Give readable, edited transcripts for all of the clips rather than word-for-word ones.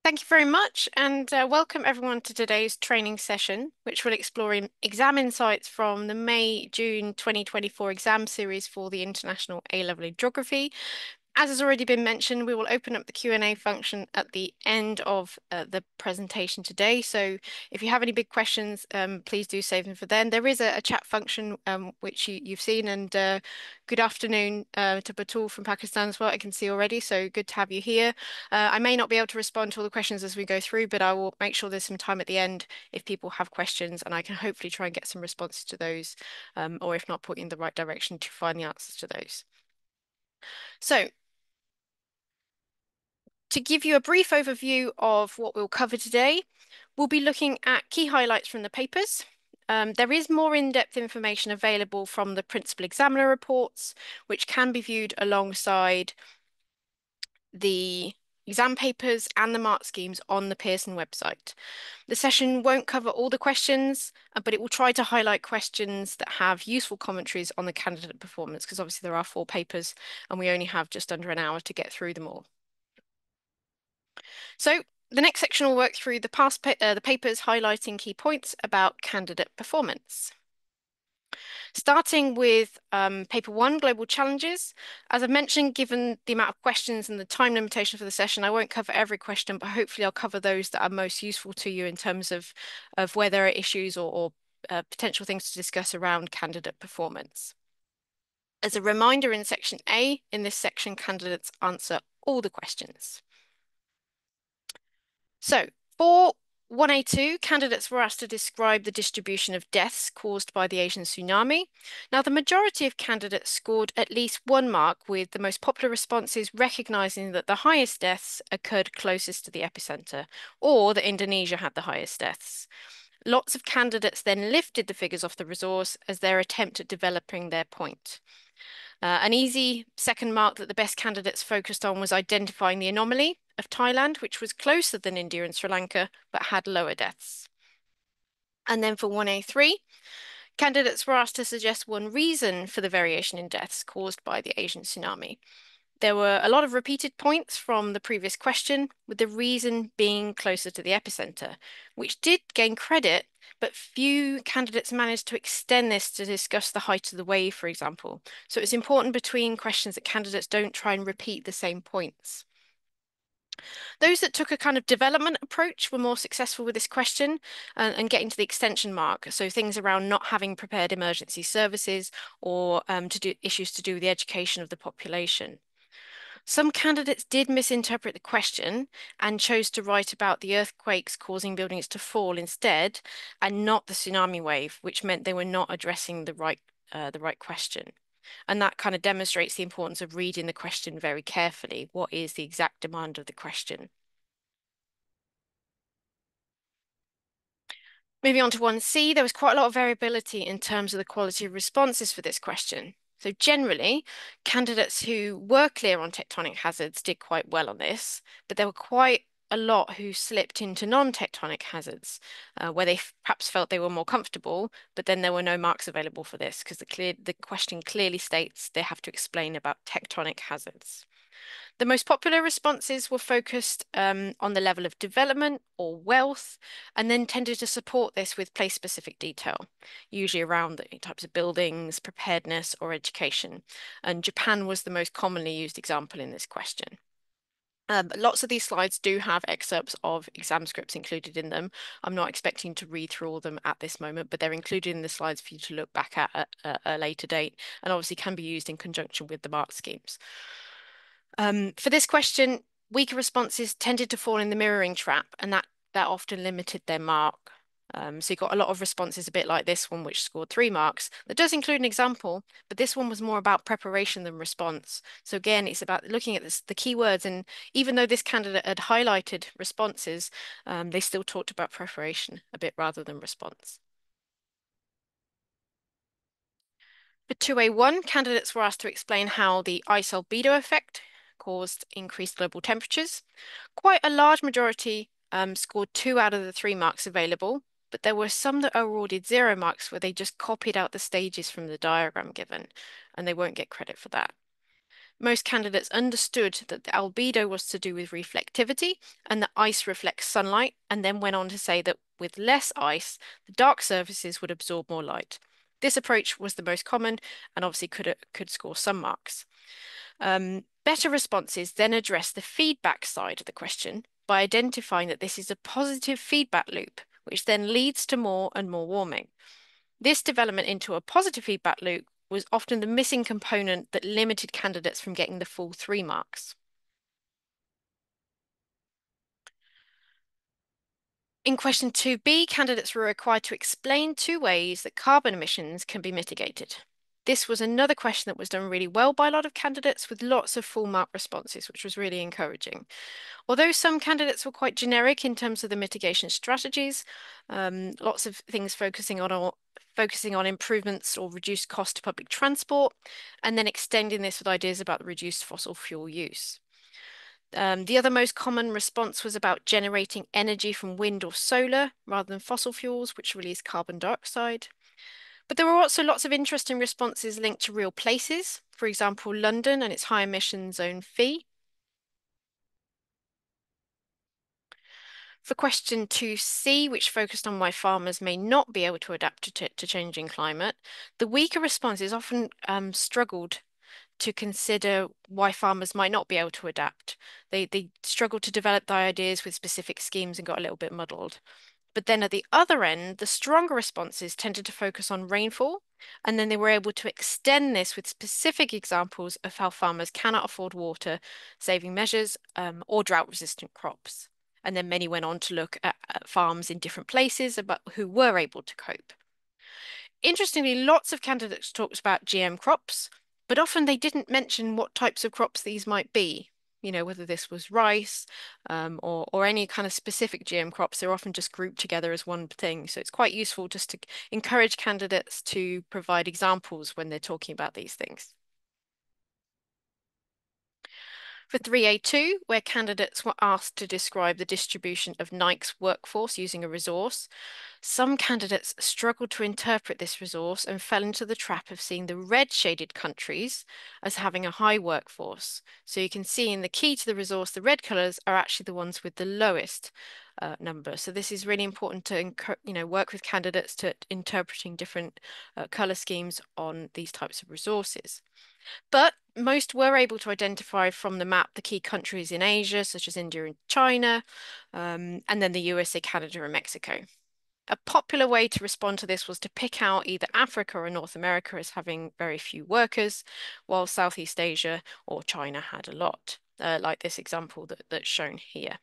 Thank you very much, and welcome everyone to today's training session, which will explore exam insights from the May-June 2024 exam series for the International A-Level in Geography. As has already been mentioned, we will open up the Q&A function at the end of the presentation today. So if you have any big questions, please do save them for then. There is a chat function which you've seen, and good afternoon to Batul from Pakistan as well. I can see already, so good to have you here. I may not be able to respond to all the questions as we go through, but I will make sure there's some time at the end if people have questions, and I can hopefully try and get some responses to those, or if not, put you in the right direction to find the answers to those. So to give you a brief overview of what we'll cover today, we'll be looking at key highlights from the papers. There is more in-depth information available from the principal examiner reports, which can be viewed alongside the exam papers and the mark schemes on the Pearson website. The session won't cover all the questions, but it will try to highlight questions that have useful commentaries on the candidate performance, because obviously there are 4 papers and we only have just under an hour to get through them all. So the next section will work through the papers highlighting key points about candidate performance. Starting with paper 1, Global Challenges. As I've mentioned, given the amount of questions and the time limitation for the session, I won't cover every question, but hopefully I'll cover those that are most useful to you in terms of where there are issues or potential things to discuss around candidate performance. As a reminder, in section A, in this section, candidates answer all the questions. So for 1A2, candidates were asked to describe the distribution of deaths caused by the Asian tsunami. Now, the majority of candidates scored at least 1 mark, with the most popular responses recognizing that the highest deaths occurred closest to the epicenter, or that Indonesia had the highest deaths. Lots of candidates then lifted the figures off the resource as their attempt at developing their point. An easy second mark that the best candidates focused on was identifying the anomaly of Thailand, which was closer than India and Sri Lanka, but had lower deaths. And then for 1A3, candidates were asked to suggest one reason for the variation in deaths caused by the Asian tsunami. There were a lot of repeated points from the previous question, with the reason being closer to the epicenter, which did gain credit, but few candidates managed to extend this to discuss the height of the wave, for example. So it's important between questions that candidates don't try and repeat the same points. Those that took a kind of development approach were more successful with this question and getting to the extension mark. So things around not having prepared emergency services or issues to do with the education of the population. Some candidates did misinterpret the question and chose to write about the earthquakes causing buildings to fall instead, and not the tsunami wave, which meant they were not addressing the right question. And that kind of demonstrates the importance of reading the question very carefully. What is the exact demand of the question? Moving on to 1C, there was quite a lot of variability in terms of the quality of responses for this question. So generally, candidates who were clear on tectonic hazards did quite well on this, but there were quite a lot who slipped into non-tectonic hazards, where they perhaps felt they were more comfortable, but then there were no marks available for this because the question clearly states they have to explain about tectonic hazards. The most popular responses were focused on the level of development or wealth, and then tended to support this with place-specific detail, usually around the types of buildings, preparedness, or education. And Japan was the most commonly used example in this question. Lots of these slides do have excerpts of exam scripts included in them. I'm not expecting to read through all of them at this moment, but they're included in the slides for you to look back at a later date, and obviously can be used in conjunction with the mark schemes. For this question, weaker responses tended to fall in the mirroring trap, and that often limited their mark. So you got a lot of responses a bit like this one, which scored 3 marks. That does include an example, but this one was more about preparation than response. So again, it's about looking at the keywords, and even though this candidate had highlighted responses, they still talked about preparation a bit rather than response. For 2A1, candidates were asked to explain how the ice albedo effect caused increased global temperatures. Quite a large majority scored 2 out of the 3 marks available, but there were some that awarded 0 marks where they just copied out the stages from the diagram given, and they won't get credit for that. Most candidates understood that the albedo was to do with reflectivity and that ice reflects sunlight, and then went on to say that with less ice, the dark surfaces would absorb more light. This approach was the most common and obviously could score some marks. Better responses then address the feedback side of the question by identifying that this is a positive feedback loop, which then leads to more and more warming. This development into a positive feedback loop was often the missing component that limited candidates from getting the full 3 marks. In question 2B, candidates were required to explain 2 ways that carbon emissions can be mitigated. This was another question that was done really well by a lot of candidates with lots of full mark responses, which was really encouraging. Although some candidates were quite generic in terms of the mitigation strategies, lots of things focusing on improvements or reduced cost to public transport, and then extending this with ideas about reduced fossil fuel use. The other most common response was about generating energy from wind or solar rather than fossil fuels, which release carbon dioxide. But there were also lots of interesting responses linked to real places, for example, London and its high emission zone fee. For question 2C, which focused on why farmers may not be able to adapt to changing climate, the weaker responses often struggled to consider why farmers might not be able to adapt. They struggled to develop the ideas with specific schemes and got a little bit muddled. But then at the other end, the stronger responses tended to focus on rainfall, and then they were able to extend this with specific examples of how farmers cannot afford water saving measures or drought-resistant crops. And then many went on to look at farms in different places about who were able to cope. Interestingly, lots of candidates talked about GM crops, but often they didn't mention what types of crops these might be. You know, whether this was rice or any kind of specific GM crops, they're often just grouped together as one thing. So it's quite useful just to encourage candidates to provide examples when they're talking about these things. For 3A2, where candidates were asked to describe the distribution of Nike's workforce using a resource, some candidates struggled to interpret this resource and fell into the trap of seeing the red shaded countries as having a high workforce. So you can see in the key to the resource, the red colours are actually the ones with the lowest number. So this is really important to work with candidates to interpreting different colour schemes on these types of resources. But most were able to identify from the map the key countries in Asia, such as India and China, and then the USA, Canada, and Mexico. A popular way to respond to this was to pick out either Africa or North America as having very few workers, while Southeast Asia or China had a lot, like this example that's shown here.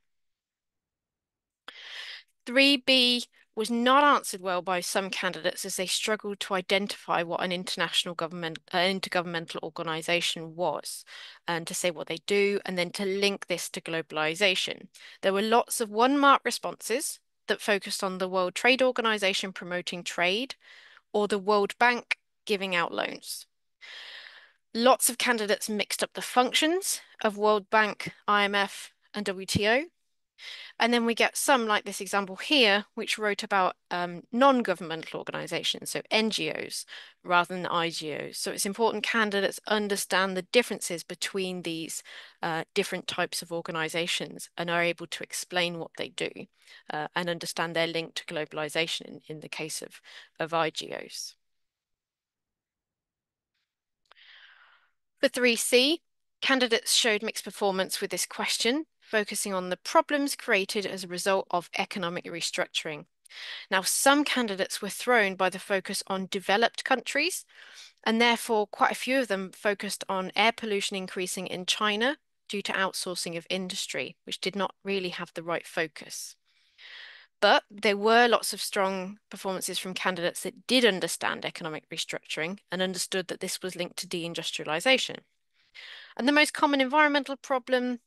3B was not answered well by some candidates as they struggled to identify what an intergovernmental organization was and to say what they do and then to link this to globalization. There were lots of 1 mark responses that focused on the World Trade Organization promoting trade or the World Bank giving out loans. Lots of candidates mixed up the functions of World Bank, IMF, and WTO. And then we get some, like this example here, which wrote about non-governmental organizations, so NGOs, rather than IGOs. So it's important candidates understand the differences between these different types of organizations and are able to explain what they do and understand their link to globalization in the case of IGOs. For 3C, candidates showed mixed performance with this question, focusing on the problems created as a result of economic restructuring. Now, some candidates were thrown by the focus on developed countries, and therefore quite a few of them focused on air pollution increasing in China due to outsourcing of industry, which did not really have the right focus. But there were lots of strong performances from candidates that did understand economic restructuring and understood that this was linked to deindustrialization. And the most common environmental problem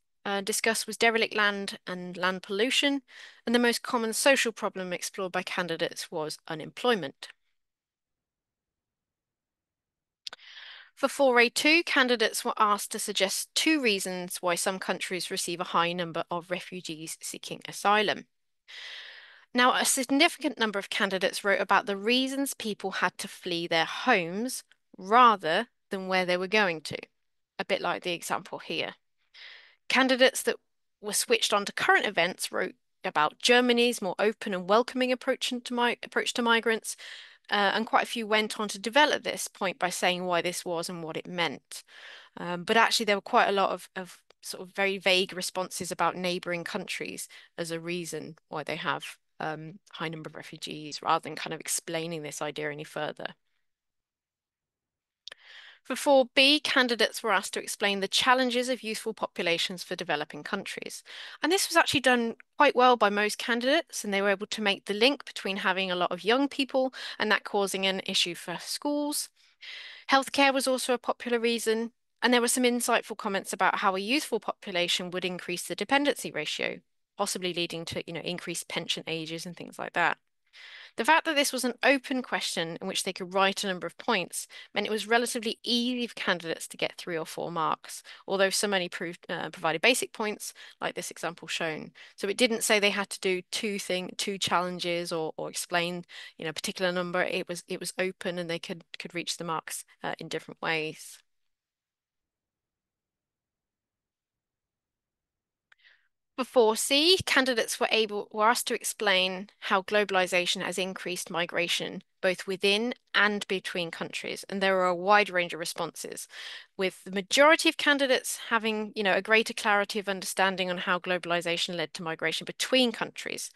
discussed was derelict land and land pollution, and the most common social problem explored by candidates was unemployment. For 4A2, candidates were asked to suggest 2 reasons why some countries receive a high number of refugees seeking asylum. Now, a significant number of candidates wrote about the reasons people had to flee their homes rather than where they were going to. a bit like the example here. Candidates that were switched on to current events wrote about Germany's more open and welcoming approach to migrants, and quite a few went on to develop this point by saying why this was and what it meant. But actually, there were quite a lot of sort of very vague responses about neighbouring countries as a reason why they have high number of refugees, rather than kind of explaining this idea any further. For 4B, candidates were asked to explain the challenges of youthful populations for developing countries. And this was actually done quite well by most candidates, and they were able to make the link between having a lot of young people and that causing an issue for schools. Healthcare was also a popular reason, and there were some insightful comments about how a youthful population would increase the dependency ratio, possibly leading to, increased pension ages and things like that. The fact that this was an open question in which they could write a number of points meant it was relatively easy for candidates to get 3 or 4 marks, although some only provided basic points, like this example shown. So it didn't say they had to do two challenges or explain, a particular number. It was open, and they could reach the marks in different ways. For 4C, candidates were asked to explain how globalization has increased migration both within and between countries, and there are a wide range of responses, with the majority of candidates having, a greater clarity of understanding on how globalization led to migration between countries.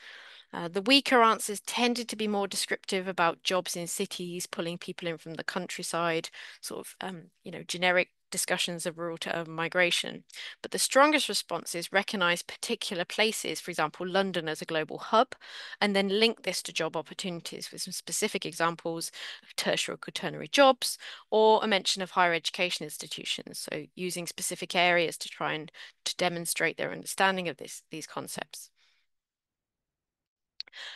The weaker answers tended to be more descriptive about jobs in cities, pulling people in from the countryside, sort of, generic discussions of rural to urban migration. But the strongest responses recognize particular places, for example, London as a global hub, and then link this to job opportunities with some specific examples of tertiary or quaternary jobs, or a mention of higher education institutions. So using specific areas to try and to demonstrate their understanding of these concepts.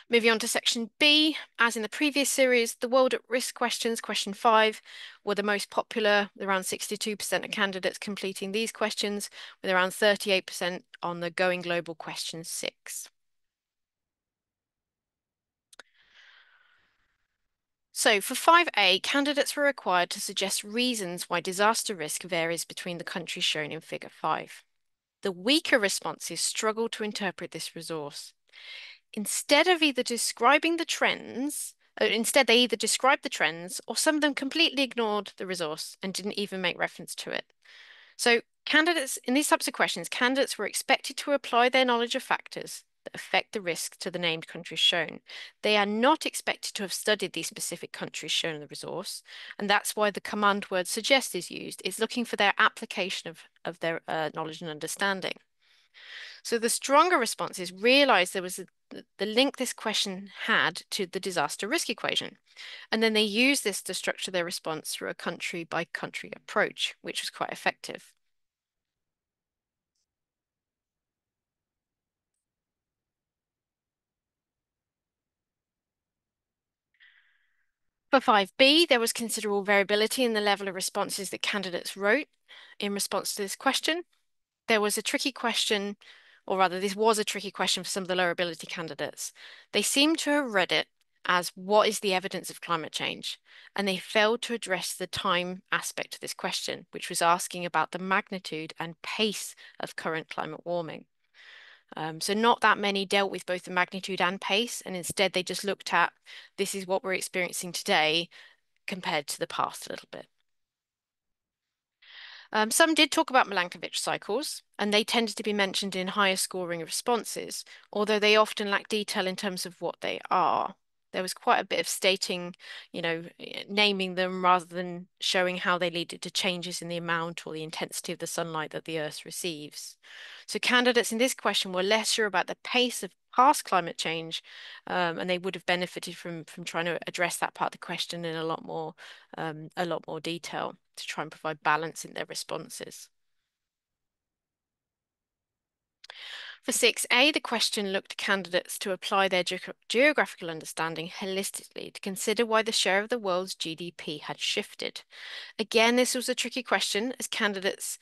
Moving on to section B, as in the previous series, the world at risk questions, question 5, were the most popular, with around 62% of candidates completing these questions, with around 38% on the going global question 6. So for 5A, candidates were required to suggest reasons why disaster risk varies between the countries shown in figure 5. The weaker responses struggled to interpret this resource. Instead, they either described the trends, or some of them completely ignored the resource and didn't even make reference to it. So candidates, in these types of questions, candidates were expected to apply their knowledge of factors that affect the risk to the named countries shown. They are not expected to have studied these specific countries shown in the resource, and that's why the command word suggest is used. It's looking for their application of their knowledge and understanding. So the stronger responses realized there was the link this question had to the disaster risk equation. And then they used this to structure their response through a country by country approach, which was quite effective. For 5B, there was considerable variability in the level of responses that candidates wrote in response to this question. There was a tricky question, or rather, this was a tricky question for some of the lower ability candidates. They seemed to have read it as what is the evidence of climate change? And they failed to address the time aspect of this question, which was asking about the magnitude and pace of current climate warming. So not that many dealt with both the magnitude and pace, and instead they just looked at this is what we're experiencing today compared to the past a little bit. Some did talk about Milankovitch cycles, and they tended to be mentioned in higher scoring responses, although they often lack detail in terms of what they are. There was quite a bit of stating, naming them rather than showing how they lead to changes in the amount or the intensity of the sunlight that the Earth receives. So candidates in this question were less sure about the pace of past climate change, and they would have benefited from trying to address that part of the question in a lot more detail to try and provide balance in their responses. For 6A, the question looked to candidates to apply their geographical understanding holistically to consider why the share of the world's GDP had shifted. Again, this was a tricky question as candidates,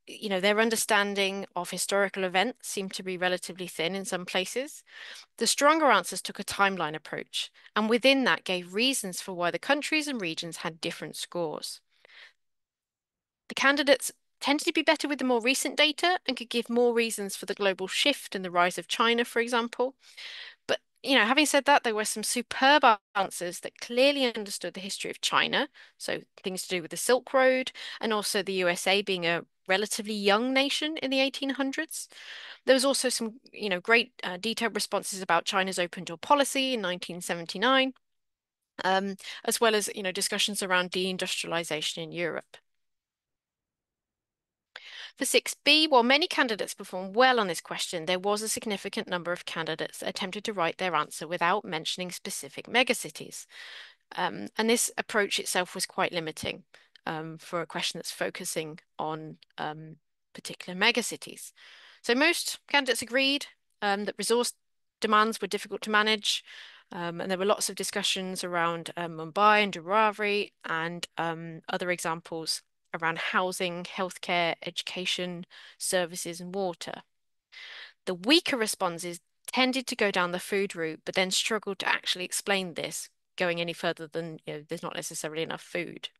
their understanding of historical events seemed to be relatively thin in some places. The stronger answers took a timeline approach, and within that gave reasons for why the countries and regions had different scores. The candidates tended to be better with the more recent data and could give more reasons for the global shift and the rise of China, for example. But, having said that, there were some superb answers that clearly understood the history of China. So things to do with the Silk Road and also the USA being a relatively young nation in the 1800s. There was also some, great detailed responses about China's open door policy in 1979, as well as, discussions around deindustrialization in Europe. For 6B, while many candidates performed well on this question, there was a significant number of candidates that attempted to write their answer without mentioning specific megacities. And this approach itself was quite limiting for a question that's focusing on particular megacities. So most candidates agreed that resource demands were difficult to manage, and there were lots of discussions around Mumbai and Dharavi and other examples around housing, healthcare, education, services, and water. The weaker responses tended to go down the food route, but then struggled to actually explain this, going any further than, there's not necessarily enough food.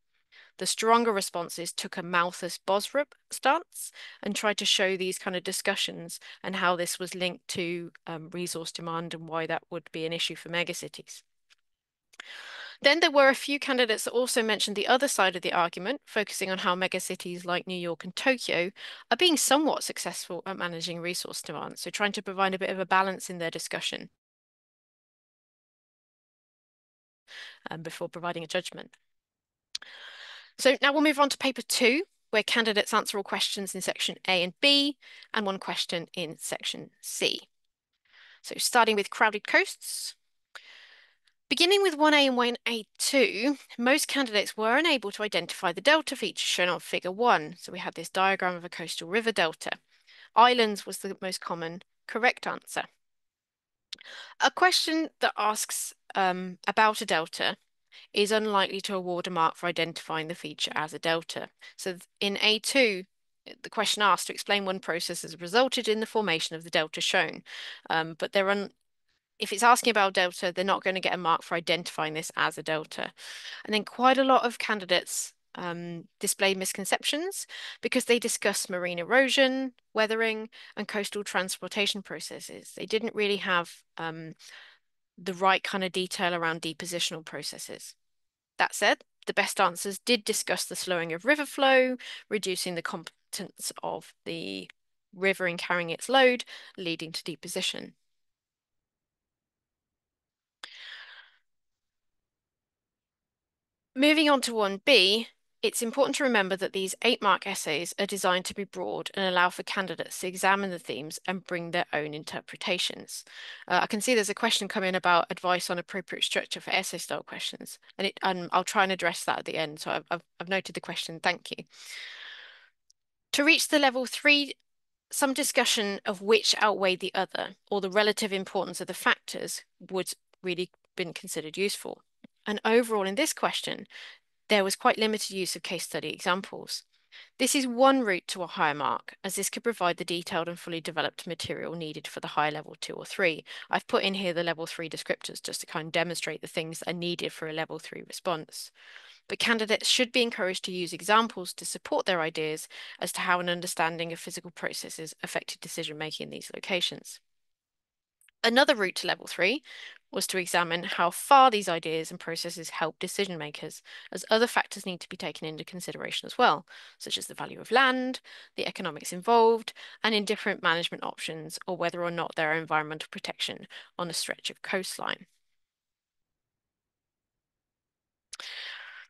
The stronger responses took a Malthus Bosrup stance and tried to show these kind of discussions and how this was linked to resource demand and why that would be an issue for megacities. Then there were a few candidates that also mentioned the other side of the argument, focusing on how megacities like New York and Tokyo are being somewhat successful at managing resource demand, so trying to provide a bit of a balance in their discussion before providing a judgment. So now we'll move on to paper 2, where candidates answer all questions in section A and B, and one question in section C. So starting with crowded coasts. Beginning with 1A and 1A2, most candidates were unable to identify the delta feature shown on figure 1. So we had this diagram of a coastal river delta. Islands was the most common correct answer. A question that asks about a delta is unlikely to award a mark for identifying the feature as a delta. So in A2, the question asked to explain one process has resulted in the formation of the delta shown. But if it's asking about delta, they're not going to get a mark for identifying this as a delta. And then quite a lot of candidates display misconceptions because they discuss marine erosion, weathering, and coastal transportation processes. They didn't really have the right kind of detail around depositional processes. That said, the best answers did discuss the slowing of river flow, reducing the competence of the river in carrying its load, leading to deposition. Moving on to 1B, it's important to remember that these 8-mark essays are designed to be broad and allow for candidates to examine the themes and bring their own interpretations. I can see there's a question coming about advice on appropriate structure for essay style questions, and I'll try and address that at the end. So I've noted the question, thank you. To reach the level 3, some discussion of which outweighed the other or the relative importance of the factors would really been considered useful. And overall in this question, there was quite limited use of case study examples. This is one route to a higher mark, as this could provide the detailed and fully developed material needed for the higher level 2 or 3. I've put in here the level 3 descriptors just to kind of demonstrate the things that are needed for a level 3 response. But candidates should be encouraged to use examples to support their ideas as to how an understanding of physical processes affected decision-making in these locations. Another route to level 3 was to examine how far these ideas and processes help decision makers, as other factors need to be taken into consideration as well, such as the value of land, the economics involved, and in different management options, or whether or not there are environmental protection on a stretch of coastline.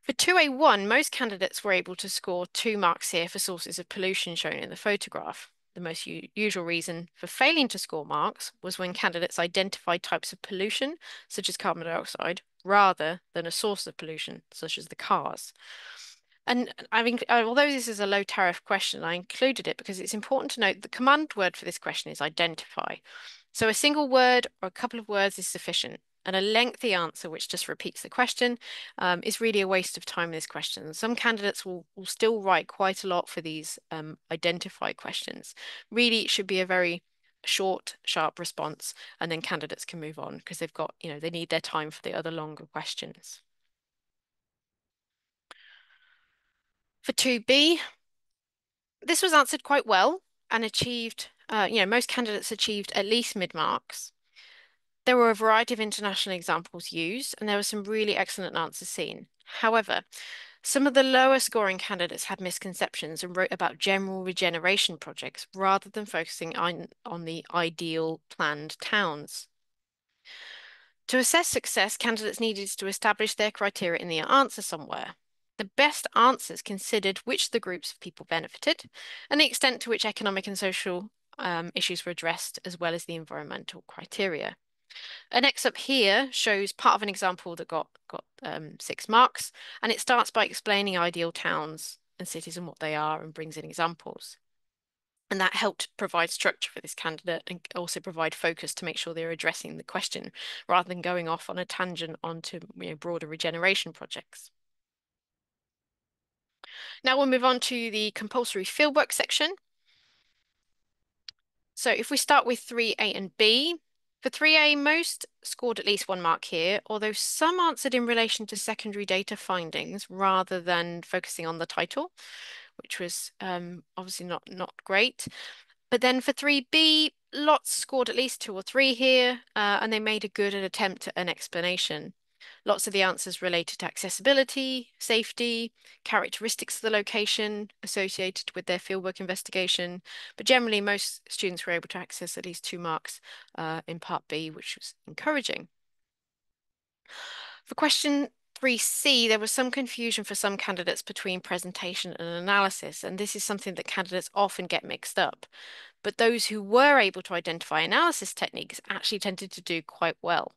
For 2A1, most candidates were able to score 2 marks here for sources of pollution shown in the photograph. The most usual reason for failing to score marks was when candidates identified types of pollution, such as carbon dioxide, rather than a source of pollution, such as the cars. And although this is a low tariff question, I included it because it's important to note the command word for this question is identify. So a single word or a couple of words is sufficient. And a lengthy answer, which just repeats the question, is really a waste of time in this question. Some candidates will still write quite a lot for these identify questions. Really, it should be a very short, sharp response, and then candidates can move on because they've got, they need their time for the other longer questions. For 2B, This was answered quite well and achieved, most candidates achieved at least mid-marks. There were a variety of international examples used, and there were some really excellent answers seen. However, some of the lower scoring candidates had misconceptions and wrote about general regeneration projects rather than focusing on the ideal planned towns. To assess success, candidates needed to establish their criteria in the answer somewhere. The best answers considered which the groups of people benefited and the extent to which economic and social issues were addressed, as well as the environmental criteria. An excerpt here shows part of an example that got 6 marks, and it starts by explaining ideal towns and cities and what they are and brings in examples. And that helped provide structure for this candidate and also provide focus to make sure they're addressing the question rather than going off on a tangent onto broader regeneration projects. Now we'll move on to the compulsory fieldwork section. So if we start with 3A and B, for 3A, most scored at least 1 mark here, although some answered in relation to secondary data findings rather than focusing on the title, which was obviously not great. But then for 3B, lots scored at least 2 or 3 here, and they made a good attempt at an explanation. Lots of the answers related to accessibility, safety, characteristics of the location associated with their fieldwork investigation. But generally, most students were able to access at least 2 marks in Part B, which was encouraging. For question 3C, there was some confusion for some candidates between presentation and analysis, and this is something that candidates often get mixed up. But those who were able to identify analysis techniques actually tended to do quite well.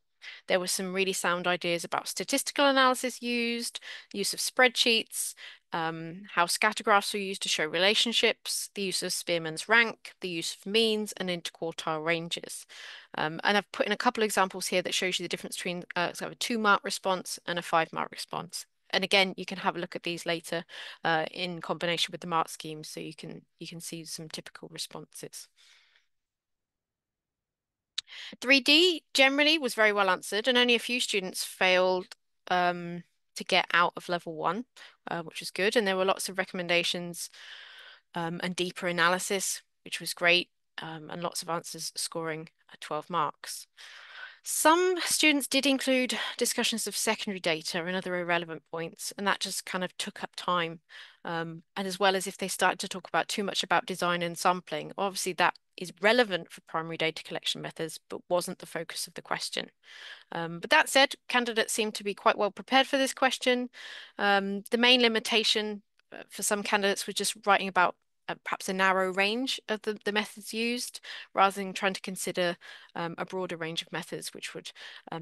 There were some really sound ideas about statistical analysis used, use of spreadsheets, how scatter graphs were used to show relationships, the use of Spearman's rank, the use of means, and interquartile ranges. And I've put in a couple of examples here that shows you the difference between a 2-mark response and a 5-mark response. And again, you can have a look at these later in combination with the mark scheme, so you can see some typical responses. 3D generally was very well answered, and only a few students failed to get out of level 1, which was good. And there were lots of recommendations and deeper analysis, which was great, and lots of answers scoring 12 marks. Some students did include discussions of secondary data and other irrelevant points, and that just kind of took up time. And as well as if they started to talk about too much about design and sampling, obviously that is relevant for primary data collection methods, but wasn't the focus of the question. But that said, candidates seem to be quite well prepared for this question. The main limitation for some candidates was just writing about perhaps a narrow range of the methods used, rather than trying to consider a broader range of methods which would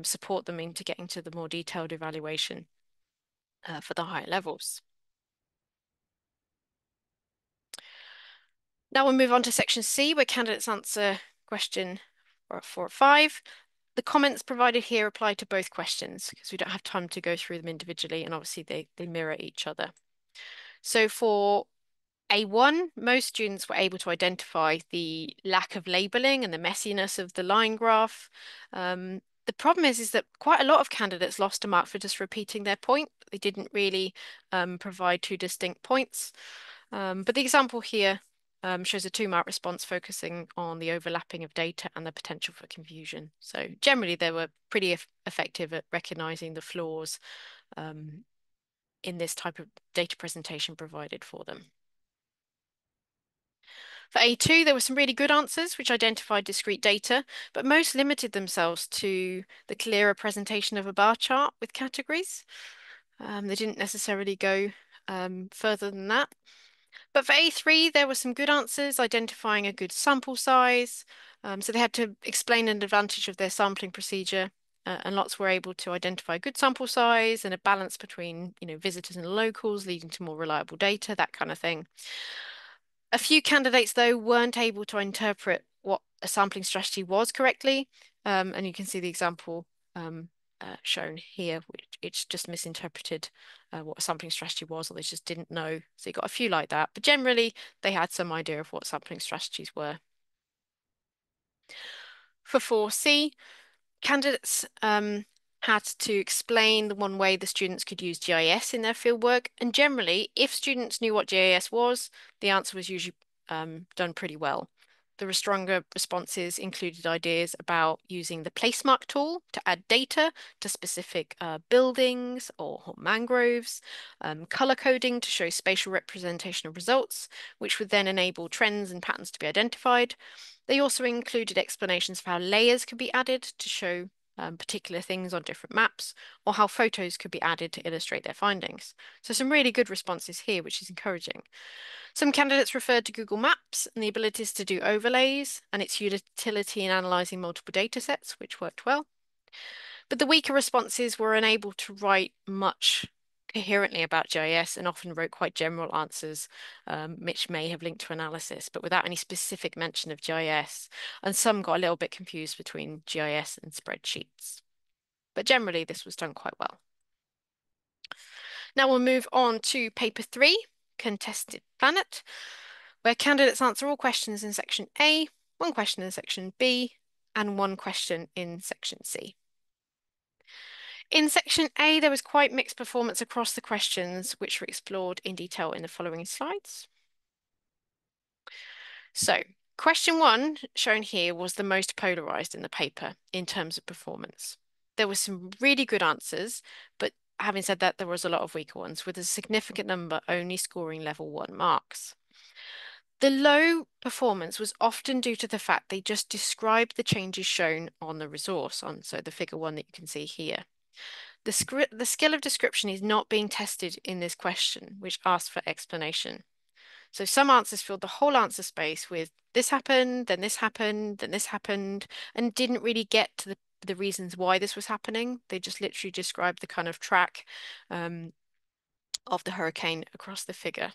support them into getting to the more detailed evaluation for the higher levels. Now we'll move on to section C, where candidates answer question 4 or 5. The comments provided here apply to both questions because we don't have time to go through them individually, and obviously they mirror each other. So for A1, most students were able to identify the lack of labeling and the messiness of the line graph. The problem is that quite a lot of candidates lost a mark for just repeating their point. They didn't really provide 2 distinct points. But the example here shows a 2-mark response focusing on the overlapping of data and the potential for confusion. So generally, they were pretty effective at recognizing the flaws in this type of data presentation provided for them. For A2, there were some really good answers which identified discrete data, but most limited themselves to the clearer presentation of a bar chart with categories. They didn't necessarily go further than that. But for A3, there were some good answers identifying a good sample size. So they had to explain an advantage of their sampling procedure, and lots were able to identify a good sample size and a balance between, visitors and locals, leading to more reliable data, that kind of thing. A few candidates, though, weren't able to interpret what a sampling strategy was correctly. And you can see the example shown here, which it's just misinterpreted what a sampling strategy was, or they just didn't know. So you got a few like that, but generally they had some idea of what sampling strategies were. For 4C, candidates had to explain the one way the students could use GIS in their fieldwork. And generally, if students knew what GIS was, the answer was usually done pretty well. The stronger responses included ideas about using the placemark tool to add data to specific buildings or mangroves, color coding to show spatial representation of results, which would then enable trends and patterns to be identified. They also included explanations of how layers could be added to show particular things on different maps, or how photos could be added to illustrate their findings. So some really good responses here, which is encouraging. Some candidates referred to Google Maps and the abilities to do overlays and its utility in analysing multiple data sets, which worked well. But the weaker responses were unable to write much coherently about GIS and often wrote quite general answers, which may have linked to analysis, but without any specific mention of GIS. And some got a little bit confused between GIS and spreadsheets. But generally, this was done quite well. Now we'll move on to paper 3, Contested Planet, where candidates answer all questions in section A, one question in section B, and one question in section C. In section A, there was quite mixed performance across the questions, which were explored in detail in the following slides. So, question 1, shown here, was the most polarized in the paper in terms of performance. There were some really good answers, but having said that, there was a lot of weaker ones, with a significant number only scoring level 1 marks. The low performance was often due to the fact they just described the changes shown on the resource, so the figure 1 that you can see here. The skill of description is not being tested in this question, which asks for explanation. So some answers filled the whole answer space with this happened, then this happened, then this happened, and didn't really get to the reasons why this was happening. They just literally described the kind of track of the hurricane across the figure.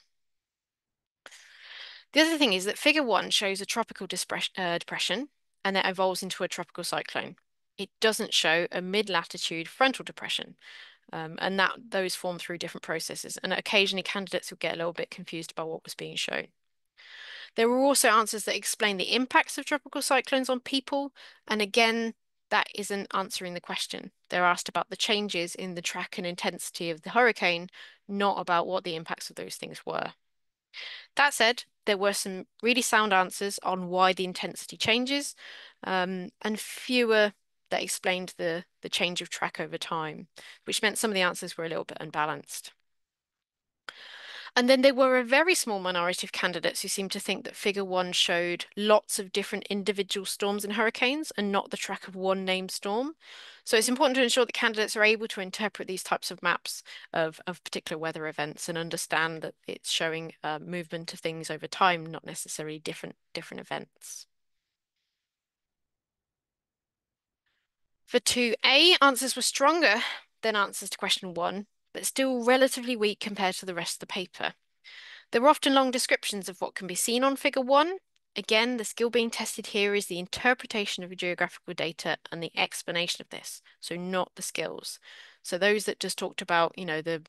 The other thing is that figure 1 shows a tropical depression and that evolves into a tropical cyclone. It doesn't show a mid-latitude frontal depression, and those form through different processes. And occasionally candidates would get a little bit confused about what was being shown. There were also answers that explain the impacts of tropical cyclones on people, and again, that isn't answering the question. They're asked about the changes in the track and intensity of the hurricane, not about what the impacts of those things were. That said, there were some really sound answers on why the intensity changes, and fewer that explained the change of track over time, which meant some of the answers were a little bit unbalanced. And then there were a very small minority of candidates who seemed to think that figure 1 showed lots of different individual storms and hurricanes and not the track of one named storm. So it's important to ensure that candidates are able to interpret these types of maps of particular weather events and understand that it's showing movement of things over time, not necessarily different events. For 2A, answers were stronger than answers to question 1, but still relatively weak compared to the rest of the paper. There are often long descriptions of what can be seen on figure 1. Again, the skill being tested here is the interpretation of geographical data and the explanation of this, so not the skills. So those that just talked about, the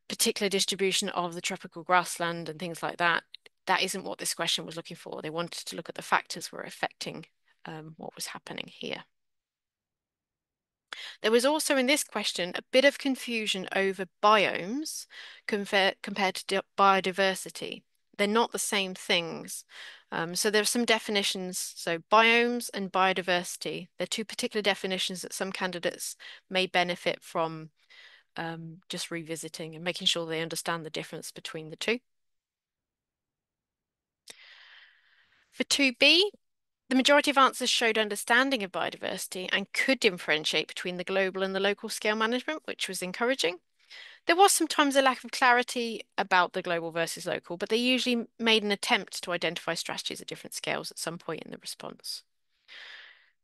particular distribution of the tropical grassland and things like that, that isn't what this question was looking for. They wanted to look at the factors that were affecting what was happening here. There was also in this question a bit of confusion over biomes compared to biodiversity. They're not the same things. So there are some definitions. So biomes and biodiversity, they're two particular definitions that some candidates may benefit from just revisiting and making sure they understand the difference between the two. For 2B, the majority of answers showed understanding of biodiversity and could differentiate between the global and the local scale management, which was encouraging. There was sometimes a lack of clarity about the global versus local, but they usually made an attempt to identify strategies at different scales at some point in the response.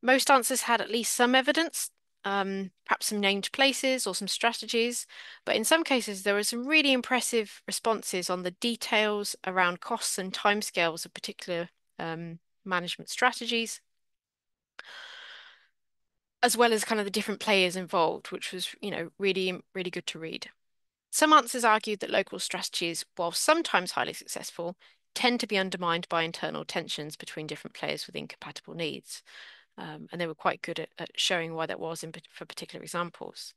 Most answers had at least some evidence, perhaps some named places or some strategies, but in some cases there were some really impressive responses on the details around costs and timescales of particular management strategies, as well as kind of the different players involved, which was, really, really good to read. Some answers argued that local strategies, while sometimes highly successful, tend to be undermined by internal tensions between different players with incompatible needs. And they were quite good at showing why that was for particular examples.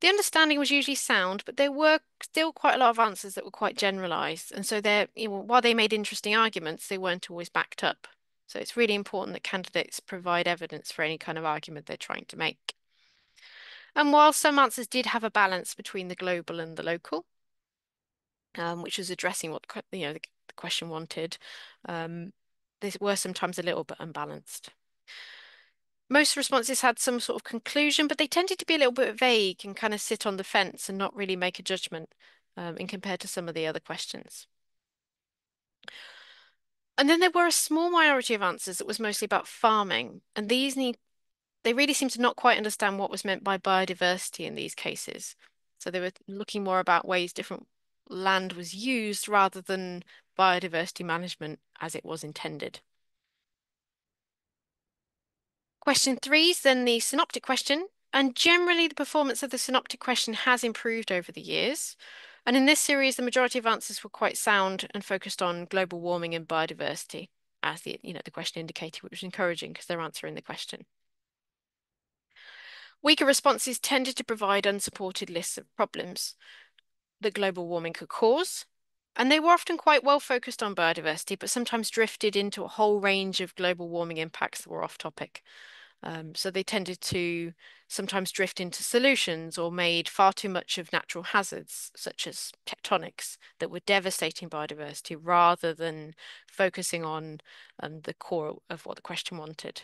The understanding was usually sound, but there were still quite a lot of answers that were quite generalized. And so while they made interesting arguments, they weren't always backed up. So it's really important that candidates provide evidence for any kind of argument they're trying to make. And while some answers did have a balance between the global and the local, which was addressing what the question wanted, they were sometimes a little bit unbalanced. Most responses had some sort of conclusion, but they tended to be a little bit vague and kind of sit on the fence and not really make a judgment in compared to some of the other questions. And then there were a small minority of answers that was mostly about farming, and they really seem to not quite understand what was meant by biodiversity in these cases. So they were looking more about ways different land was used rather than biodiversity management as it was intended. Question 3 is then the synoptic question, and generally the performance of the synoptic question has improved over the years. And in this series, the majority of answers were quite sound and focused on global warming and biodiversity, as the question indicated, which was encouraging because they're answering the question. Weaker responses tended to provide unsupported lists of problems that global warming could cause, and they were often quite well focused on biodiversity, but sometimes drifted into a whole range of global warming impacts that were off topic. So they tended to sometimes drift into solutions or made far too much of natural hazards, such as tectonics, that were devastating biodiversity rather than focusing on the core of what the question wanted.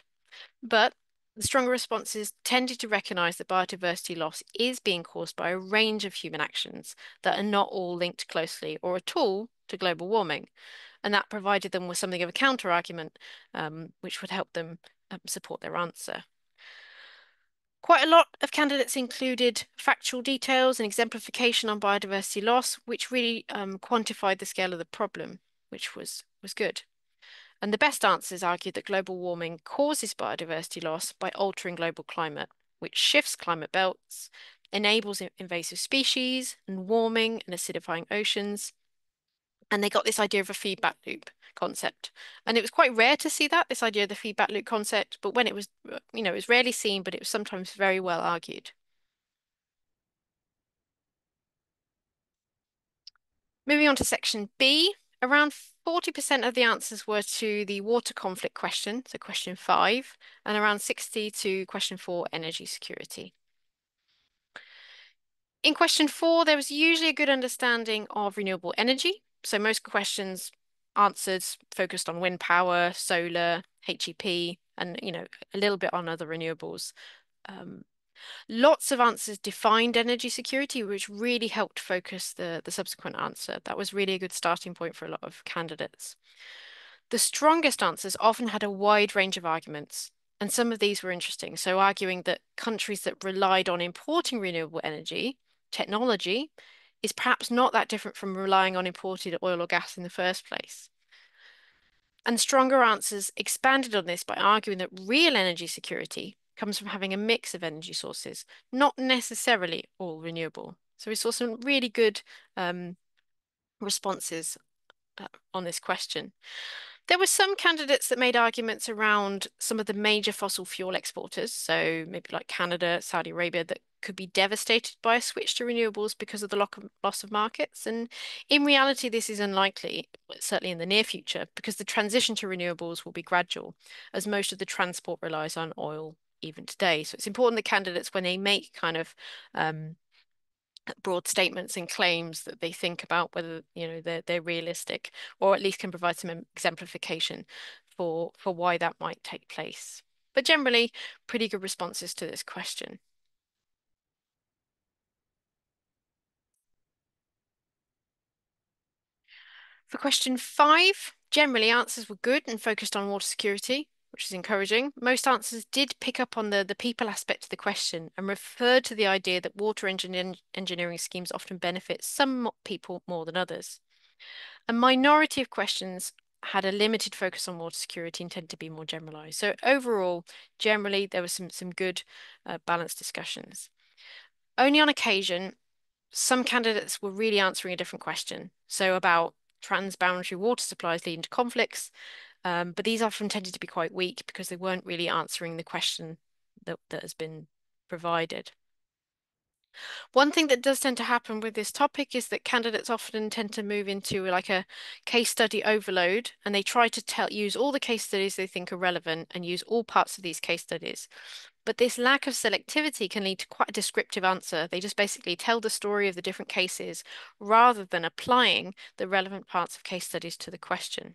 But the stronger responses tended to recognize that biodiversity loss is being caused by a range of human actions that are not all linked closely or at all to global warming. And that provided them with something of a counter argument, which would help them support their answer. Quite a lot of candidates included factual details and exemplification on biodiversity loss, which really quantified the scale of the problem, which was good. And the best answers argued that global warming causes biodiversity loss by altering global climate, which shifts climate belts, enables invasive species, and warming and acidifying oceans. And they got this idea of a feedback loop concept. And it was quite rare to see that, this idea of the feedback loop concept, but when it was, it was rarely seen, but it was sometimes very well argued. Moving on to section B, around 40% of the answers were to the water conflict question, so question 5, and around 60 to question 4, energy security. In question 4, there was usually a good understanding of renewable energy. So most questions answered focused on wind power, solar, HEP, and a little bit on other renewables. Lots of answers defined energy security, which really helped focus the subsequent answer. That was really a good starting point for a lot of candidates. The strongest answers often had a wide range of arguments, and some of these were interesting. So arguing that countries that relied on importing renewable energy technology is perhaps not that different from relying on imported oil or gas in the first place. And stronger answers expanded on this by arguing that real energy security comes from having a mix of energy sources, not necessarily all renewable. So we saw some really good responses on this question. There were some candidates that made arguments around some of the major fossil fuel exporters, so maybe like Canada, Saudi Arabia, that could be devastated by a switch to renewables because of the loss of markets. And in reality, this is unlikely, certainly in the near future, because the transition to renewables will be gradual, as most of the transport relies on oil even today. So it's important that candidates, when they make kind of broad statements and claims, that they think about whether they're realistic, or at least can provide some exemplification for why that might take place. But generally, pretty good responses to this question. For question 5, generally answers were good and focused on water security, which is encouraging. Most answers did pick up on the people aspect of the question and referred to the idea that water engineering schemes often benefit some people more than others. A minority of questions had a limited focus on water security and tend to be more generalized. So overall, generally, there was some good balanced discussions. Only on occasion, some candidates were really answering a different question. So about transboundary water supplies leading to conflicts, But these often tended to be quite weak because they weren't really answering the question that has been provided. One thing that does tend to happen with this topic is that candidates often tend to move into like a case study overload, and they try to use all the case studies they think are relevant and use all parts of these case studies. But this lack of selectivity can lead to quite a descriptive answer. They just basically tell the story of the different cases rather than applying the relevant parts of case studies to the question.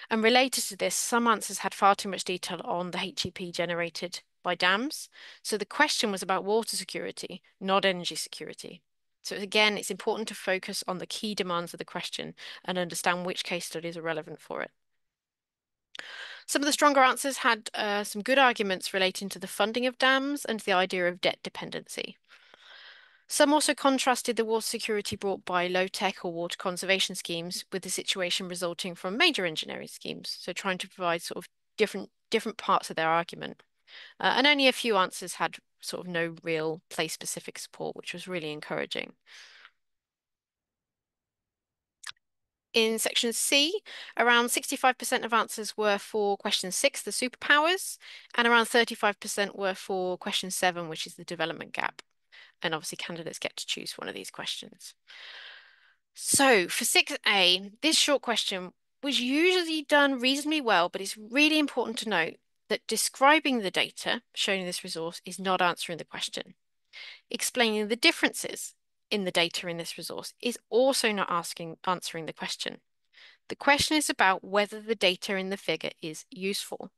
And related to this, some answers had far too much detail on the HEP generated by dams. So the question was about water security, not energy security. So again, it's important to focus on the key demands of the question and understand which case studies are relevant for it. Some of the stronger answers had some good arguments relating to the funding of dams and the idea of debt dependency. Some also contrasted the water security brought by low-tech or water conservation schemes with the situation resulting from major engineering schemes, so trying to provide sort of different parts of their argument. And only a few answers had sort of no real place-specific support, which was really encouraging. In section C, around 65% of answers were for question 6, the superpowers, and around 35% were for question 7, which is the development gap. And obviously candidates get to choose one of these questions. So for 6A, this short question was usually done reasonably well, but it's really important to note that describing the data shown in this resource is not answering the question. Explaining the differences in the data in this resource is also not answering the question. The question is about whether the data in the figure is useful.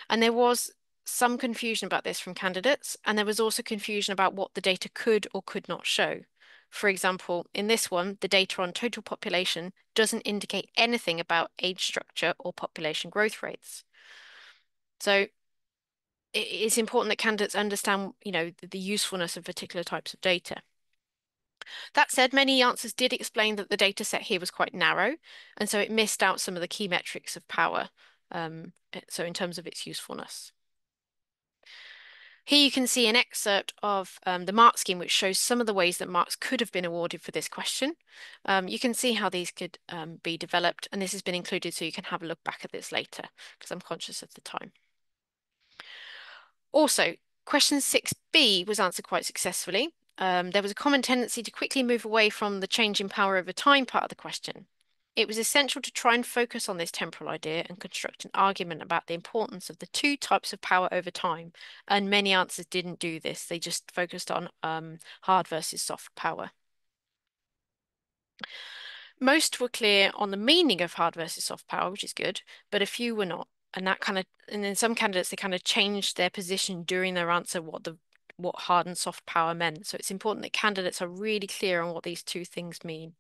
And there was some confusion about this from candidates, and there was also confusion about what the data could or could not show. For example, in this one, the data on total population doesn't indicate anything about age structure or population growth rates. So it's important that candidates understand, the usefulness of particular types of data. That said, many answers did explain that the data set here was quite narrow, and so it missed out some of the key metrics of power, so in terms of its usefulness. Here you can see an excerpt of the mark scheme, which shows some of the ways that marks could have been awarded for this question. You can see how these could be developed, and this has been included so you can have a look back at this later, because I'm conscious of the time. Also, question 6B was answered quite successfully. There was a common tendency to quickly move away from the change in power over time part of the question. It was essential to try and focus on this temporal idea and construct an argument about the importance of the two types of power over time, and many answers didn't do this. They just focused on hard versus soft power. Most were clear on the meaning of hard versus soft power, which is good, but a few were not. And then some candidates, they kind of changed their position during their answer what hard and soft power meant. So it's important that candidates are really clear on what these two things mean.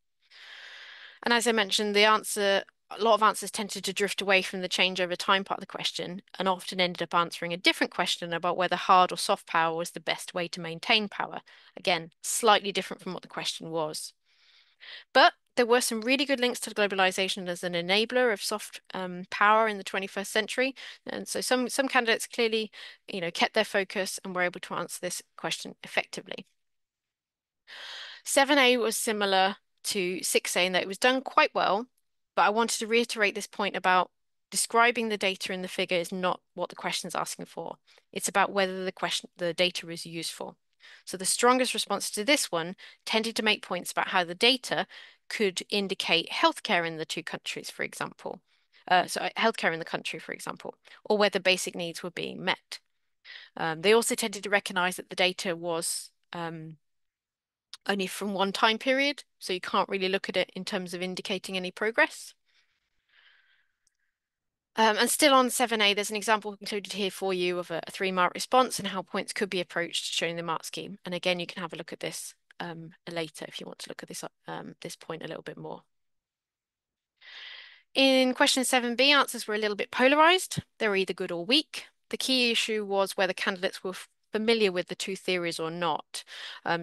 And as I mentioned, a lot of answers tended to drift away from the change over time part of the question and often ended up answering a different question about whether hard or soft power was the best way to maintain power. Again, slightly different from what the question was. But there were some really good links to globalization as an enabler of soft power in the 21st century. And so some candidates clearly, kept their focus and were able to answer this question effectively. 7A was similar to 6A in that it was done quite well, but I wanted to reiterate this point about describing the data in the figure is not what the question is asking for. It's about whether the data is useful. So the strongest response to this one tended to make points about how the data could indicate healthcare in the two countries, for example. So healthcare in the country, for example, or whether basic needs were being met. They also tended to recognize that the data was only from one time period, so you can't really look at it in terms of indicating any progress. And still on 7A, there's an example included here for you of a 3-mark response and how points could be approached showing the mark scheme. And again, you can have a look at this later if you want to look at this point a little bit more. In question 7B, answers were a little bit polarized. They were either good or weak. The key issue was whether candidates were familiar with the two theories or not.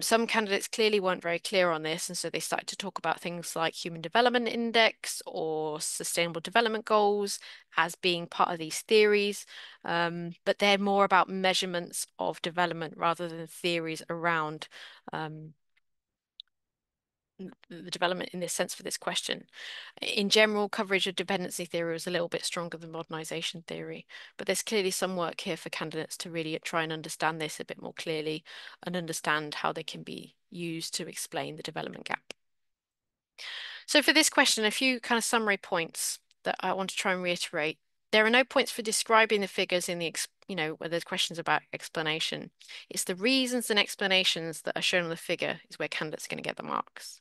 Some candidates clearly weren't very clear on this, and so they started to talk about things like Human Development Index or Sustainable Development Goals as being part of these theories, but they're more about measurements of development rather than theories around the development in this sense for this question. In general, coverage of dependency theory was a little bit stronger than modernization theory, but there's clearly some work here for candidates to really try and understand this a bit more clearly and understand how they can be used to explain the development gap. So for this question, a few kind of summary points that I want to try and reiterate. There are no points for describing the figures in the, where there's questions about explanation. It's the reasons and explanations that are shown on the figure is where candidates are going to get the marks.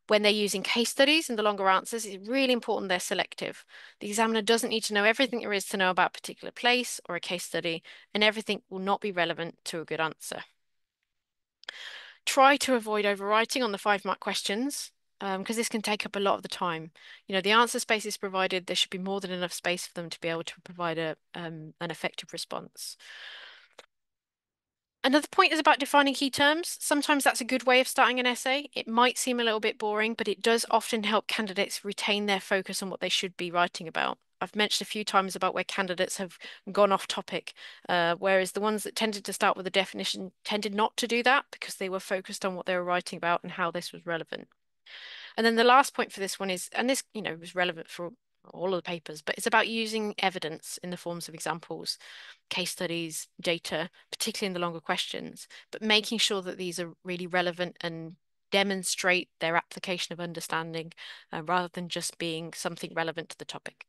When they're using case studies and the longer answers, it's really important they're selective. The examiner doesn't need to know everything there is to know about a particular place or a case study, and everything will not be relevant to a good answer. Try to avoid overwriting on the 5-mark questions, because this can take up a lot of the time. The answer space is provided, there should be more than enough space for them to be able to provide an effective response. Another point is about defining key terms. Sometimes that's a good way of starting an essay. It might seem a little bit boring, but it does often help candidates retain their focus on what they should be writing about. I've mentioned a few times about where candidates have gone off topic, whereas the ones that tended to start with a definition tended not to do that because they were focused on what they were writing about and how this was relevant. And then the last point for this one is, and this, was relevant for all of the papers, but it's about using evidence in the forms of examples, case studies, data, particularly in the longer questions, but making sure that these are really relevant and demonstrate their application of understanding rather than just being something relevant to the topic.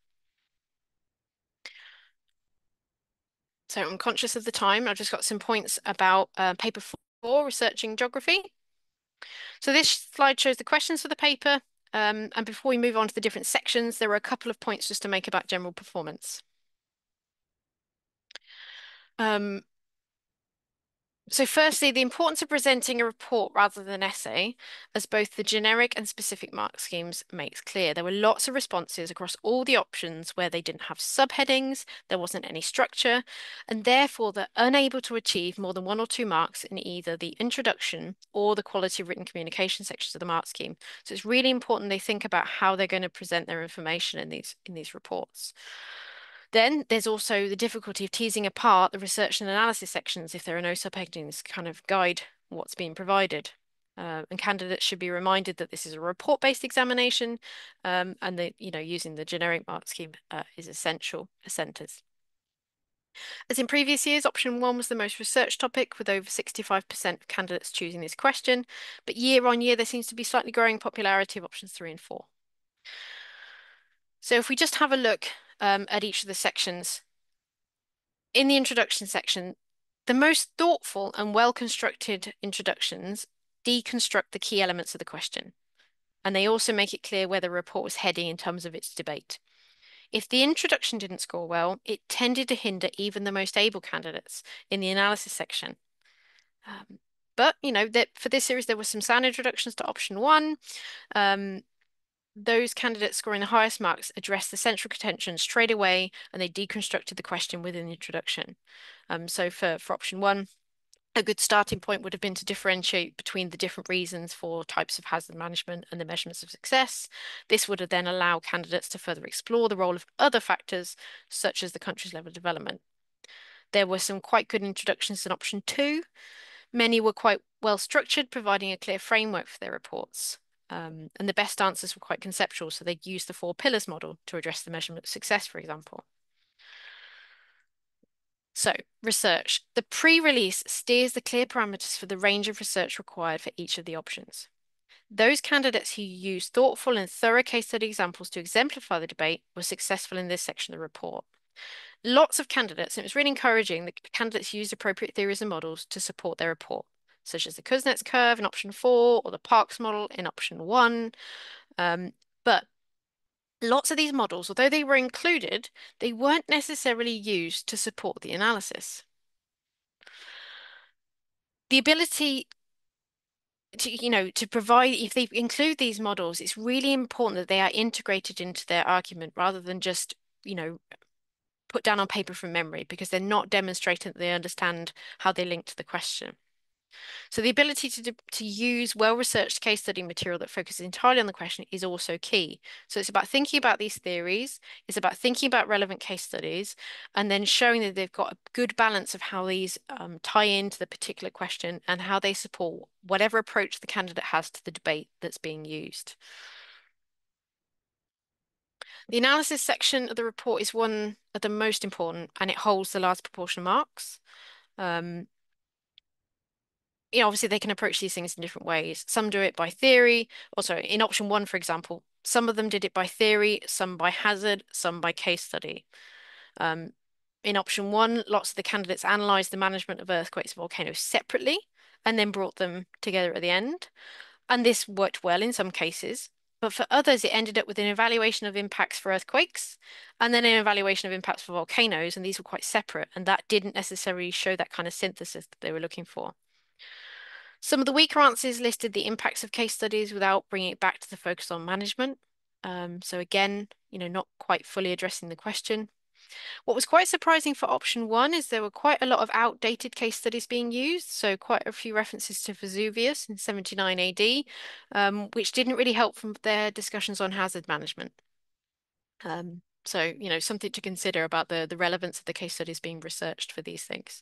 So I'm conscious of the time. I've just got some points about paper 4, researching geography. So this slide shows the questions for the paper. And before we move on to the different sections, there are a couple of points just to make about general performance. So firstly, the importance of presenting a report rather than an essay, as both the generic and specific mark schemes makes clear. There were lots of responses across all the options where they didn't have subheadings, there wasn't any structure, and therefore they're unable to achieve more than 1 or 2 marks in either the introduction or the quality of written communication sections of the mark scheme. So it's really important they think about how they're going to present their information in these reports. Then there's also the difficulty of teasing apart the research and analysis sections if there are no subheadings kind of guide what's being provided. And candidates should be reminded that this is a report-based examination, and that using the generic mark scheme is essential for centres. As in previous years, option 1 was the most researched topic, with over 65% of candidates choosing this question, but year on year there seems to be slightly growing popularity of options 3 and 4. So if we just have a look at each of the sections, in the introduction section, the most thoughtful and well-constructed introductions deconstruct the key elements of the question, and they also make it clear where the report was heading in terms of its debate. If the introduction didn't score well, it tended to hinder even the most able candidates in the analysis section. But, for this series, there were some sound introductions to option 1. Those candidates scoring the highest marks addressed the central contention straight away, and they deconstructed the question within the introduction. So for option 1, a good starting point would have been to differentiate between the different reasons for types of hazard management and the measurements of success. This would have then allow candidates to further explore the role of other factors, such as the country's level of development. There were some quite good introductions in option 2. Many were quite well structured, providing a clear framework for their reports. And the best answers were quite conceptual, so they used the 4 pillars model to address the measurement of success, for example. So, research. The pre-release steers the clear parameters for the range of research required for each of the options. Those candidates who used thoughtful and thorough case study examples to exemplify the debate were successful in this section of the report. Lots of candidates, and it was really encouraging that candidates used appropriate theories and models to support their report, such as the Kuznets curve in option 4 or the Parkes model in option 1. But lots of these models, although they were included, they weren't necessarily used to support the analysis. The ability to provide, if they include these models, it's really important that they are integrated into their argument rather than just, put down on paper from memory, because they're not demonstrating that they understand how they link to the question. So the ability to use well-researched case study material that focuses entirely on the question is also key. So it's about thinking about these theories, it's about thinking about relevant case studies, and then showing that they've got a good balance of how these tie into the particular question and how they support whatever approach the candidate has to the debate that's being used. The analysis section of the report is one of the most important, and it holds the largest proportion of marks. Um, Obviously they can approach these things in different ways. Some do it by theory. Also, in option one, for example, some of them did it by theory, some by hazard, some by case study. Um, in option one, lots of the candidates analysed the management of earthquakes and volcanoes separately and then brought them together at the end. And this worked well in some cases. But for others, it ended up with an evaluation of impacts for earthquakes and then an evaluation of impacts for volcanoes. And these were quite separate. And that didn't necessarily show that kind of synthesis that they were looking for. Some of the weaker answers listed the impacts of case studies without bringing it back to the focus on management. So again, not quite fully addressing the question. What was quite surprising for option one is there were quite a lot of outdated case studies being used. So quite a few references to Vesuvius in 79 AD, which didn't really help from their discussions on hazard management. So, something to consider about the relevance of the case studies being researched for these things.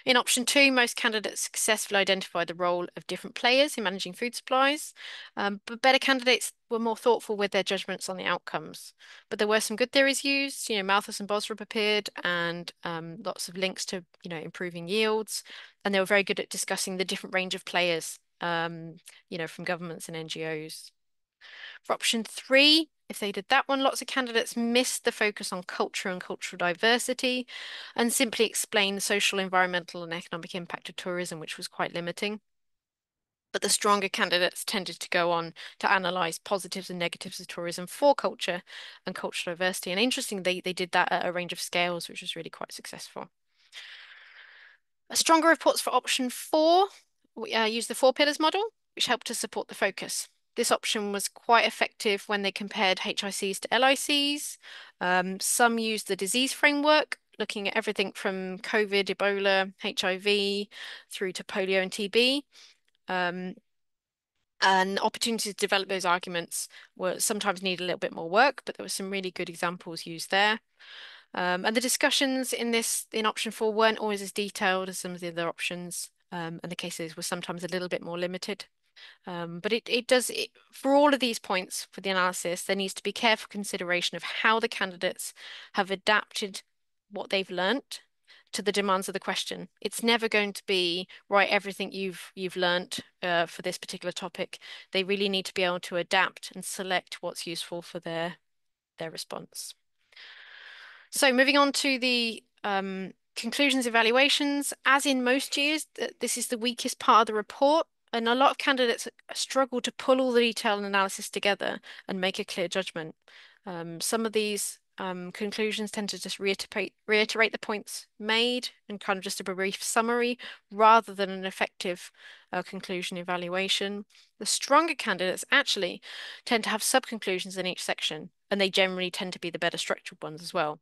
In option two, most candidates successfully identified the role of different players in managing food supplies, but better candidates were more thoughtful with their judgments on the outcomes. But there were some good theories used, Malthus and Bosrup appeared, and lots of links to, improving yields, and they were very good at discussing the different range of players, from governments and NGOs. For option three, if they did that one, lots of candidates missed the focus on culture and cultural diversity and simply explained the social, environmental, and economic impact of tourism, which was quite limiting. But the stronger candidates tended to go on to analyse positives and negatives of tourism for culture and cultural diversity. And interestingly, they did that at a range of scales, which was really quite successful. Stronger reports for option four use the four pillars model, which helped to support the focus. This option was quite effective when they compared HICs to LICs. Some used the disease framework, looking at everything from COVID, Ebola, HIV, through to polio and TB. And opportunities to develop those arguments were sometimes need a little bit more work, but there were some really good examples used there. And the discussions in option four weren't always as detailed as some of the other options, and the cases were sometimes a little bit more limited. But for all of these points for the analysis, there needs to be careful consideration of how the candidates have adapted what they've learnt to the demands of the question. It's never going to be write everything you've learnt for this particular topic. They really need to be able to adapt and select what's useful for their response. So moving on to the conclusions evaluations, as in most years, this is the weakest part of the report, and a lot of candidates struggle to pull all the detail and analysis together and make a clear judgment. Some of these conclusions tend to just reiterate the points made and kind of just a brief summary rather than an effective conclusion evaluation. The stronger candidates actually tend to have sub-conclusions in each section, and they generally tend to be the better structured ones as well.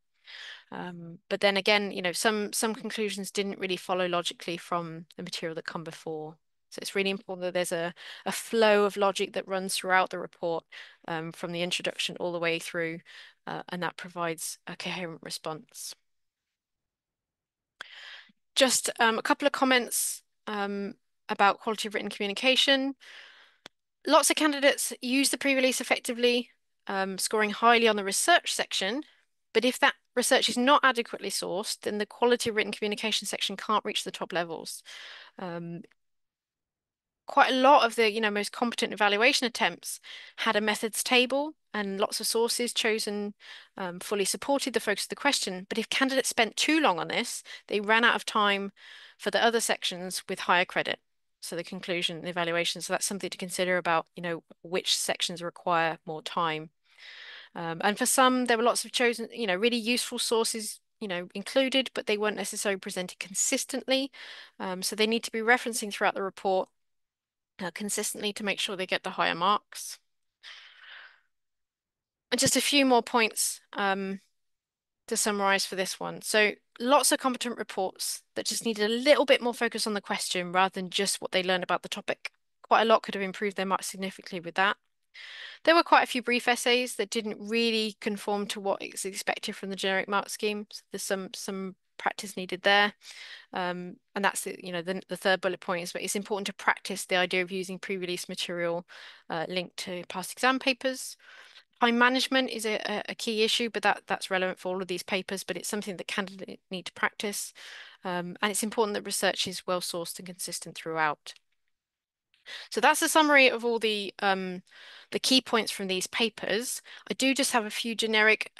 But then again, some conclusions didn't really follow logically from the material that come before. So it's really important that there's a flow of logic that runs throughout the report, from the introduction all the way through, and that provides a coherent response. Just a couple of comments about quality of written communication. Lots of candidates use the pre-release effectively, scoring highly on the research section. But if that research is not adequately sourced, then the quality of written communication section can't reach the top levels. Quite a lot of the most competent evaluation attempts had a methods table and lots of sources chosen fully supported the focus of the question. But if candidates spent too long on this, they ran out of time for the other sections with higher credit. So the conclusion, the evaluation. So that's something to consider about, which sections require more time. And for some, there were lots of chosen, really useful sources, included, but they weren't necessarily presented consistently. So they need to be referencing throughout the report consistently to make sure they get the higher marks. And just a few more points to summarize for this one. So lots of competent reports that just needed a little bit more focus on the question rather than just what they learned about the topic. Quite a lot could have improved their marks significantly with that. There were quite a few brief essays that didn't really conform to what is expected from the generic mark scheme. So there's some practice needed there. And that's the third bullet point is, but it's important to practice the idea of using pre-release material linked to past exam papers. Time management is a key issue, but that's relevant for all of these papers, but it's something that candidates need to practice. And it's important that research is well sourced and consistent throughout. So that's a summary of all the key points from these papers. I do just have a few generic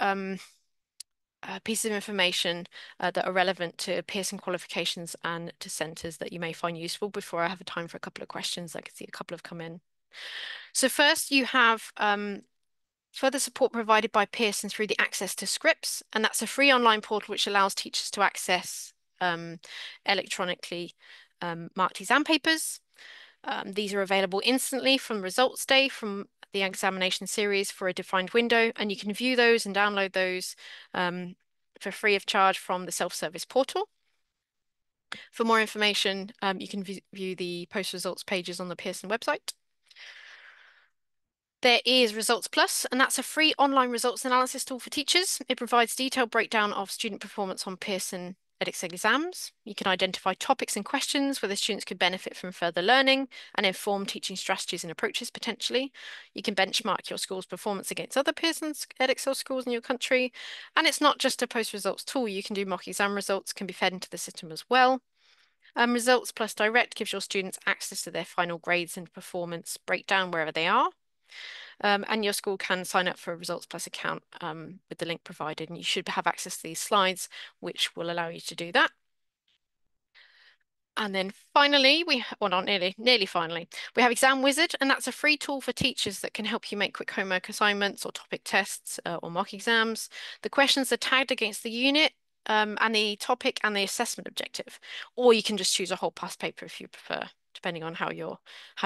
pieces of information that are relevant to Pearson qualifications and to centres that you may find useful before I have a time for a couple of questions. I can see a couple have come in. So first you have further support provided by Pearson through the Access to Scripts, and that's a free online portal which allows teachers to access electronically marked exam papers. These are available instantly from results day from the examination series for a defined window, and you can view those and download those for free of charge from the self-service portal. For more information, you can view the post-results pages on the Pearson website. There is Results Plus, and that's a free online results analysis tool for teachers. It provides detailed breakdown of student performance on Pearson Edexcel exams. You can identify topics and questions where the students could benefit from further learning and inform teaching strategies and approaches potentially. You can benchmark your school's performance against other Pearson Edexcel schools in your country. And it's not just a post-results tool. You can do mock exam results, can be fed into the system as well. Results Plus Direct gives your students access to their final grades and performance breakdown wherever they are. And your school can sign up for a Results Plus account with the link provided, and you should have access to these slides, which will allow you to do that. And then finally, well, not nearly finally, we have Exam Wizard, and that's a free tool for teachers that can help you make quick homework assignments or topic tests or mock exams. The questions are tagged against the unit and the topic and the assessment objective, or you can just choose a whole past paper if you prefer, depending on how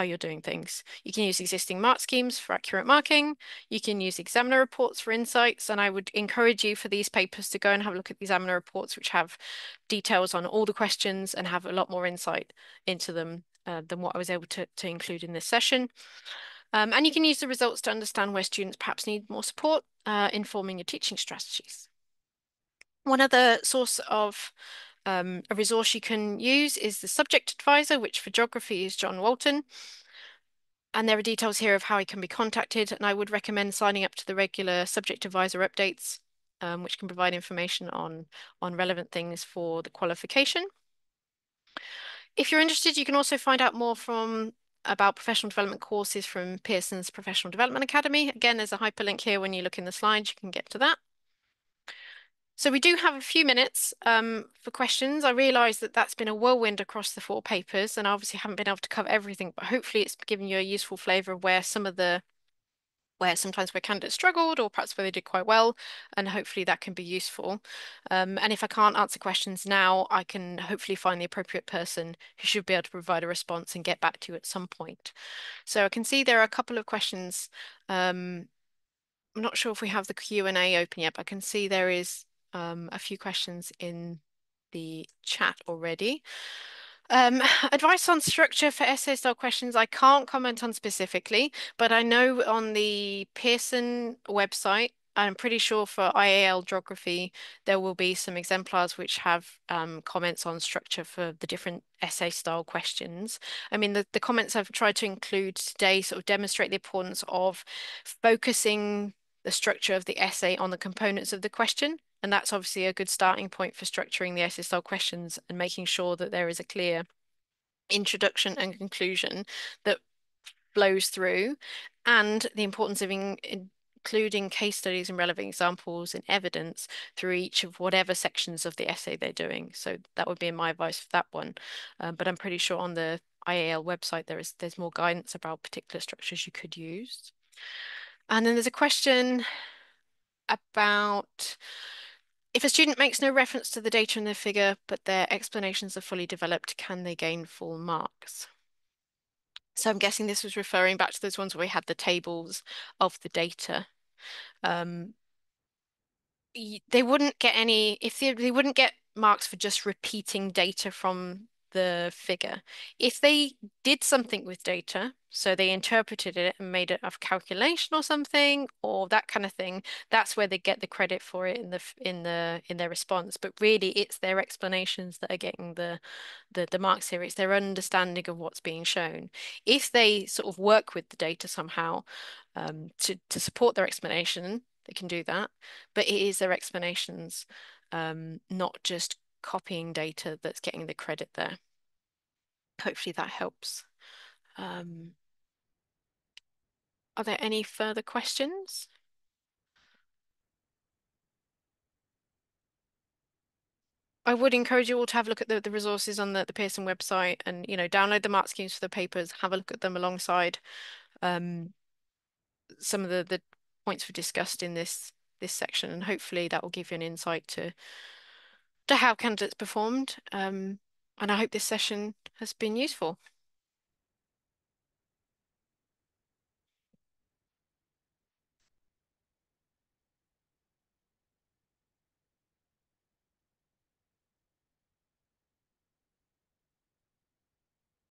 you're doing things. You can use existing mark schemes for accurate marking. You can use examiner reports for insights, and I would encourage you for these papers to go and have a look at the examiner reports, which have details on all the questions and have a lot more insight into them than what I was able to include in this session. And you can use the results to understand where students perhaps need more support, informing your teaching strategies. One other source of a resource you can use is the subject advisor, which for geography is John Walton. And there are details here of how he can be contacted. And I would recommend signing up to the regular subject advisor updates, which can provide information on relevant things for the qualification. If you're interested, you can also find out more about professional development courses from Pearson's Professional Development Academy. Again, there's a hyperlink here. When you look in the slides, you can get to that. So we do have a few minutes for questions. I realise that that's been a whirlwind across the 4 papers, and I obviously haven't been able to cover everything, but hopefully it's given you a useful flavour of where sometimes where candidates struggled or perhaps where they did quite well, and hopefully that can be useful. And if I can't answer questions now, I can hopefully find the appropriate person who should be able to provide a response and get back to you at some point. So I can see there are a couple of questions. I'm not sure if we have the Q&A open yet, but I can see there is a few questions in the chat already. Advice on structure for essay style questions, I can't comment on specifically, but I know on the Pearson website, I'm pretty sure for IAL geography, there will be some exemplars which have comments on structure for the different essay style questions. I mean, the comments I've tried to include today sort of demonstrate the importance of focusing the structure of the essay on the components of the question. And that's obviously a good starting point for structuring the essay style questions and making sure that there is a clear introduction and conclusion that flows through, and the importance of including case studies and relevant examples and evidence through each of whatever sections of the essay they're doing. So that would be my advice for that one. But I'm pretty sure on the IAL website there's more guidance about particular structures you could use. And then there's a question about if a student makes no reference to the data in the figure, but their explanations are fully developed, can they gain full marks? So I'm guessing this was referring back to those ones where we had the tables of the data. They wouldn't get any, if they wouldn't get marks for just repeating data from the figure. If they did something with data, so they interpreted it and made it a calculation or something, or that kind of thing, that's where they get the credit for it in their response. But really, it's their explanations that are getting the marks here. It's their understanding of what's being shown. If they sort of work with the data somehow to support their explanation, they can do that. But it is their explanations, not just copying data that's getting the credit there. Hopefully that helps. Um, are there any further questions? I would encourage you all to have a look at the resources on the Pearson website and, download the mark schemes for the papers, have a look at them alongside um, some of the points we discussed in this section, and hopefully that will give you an insight to how candidates performed. And I hope this session has been useful.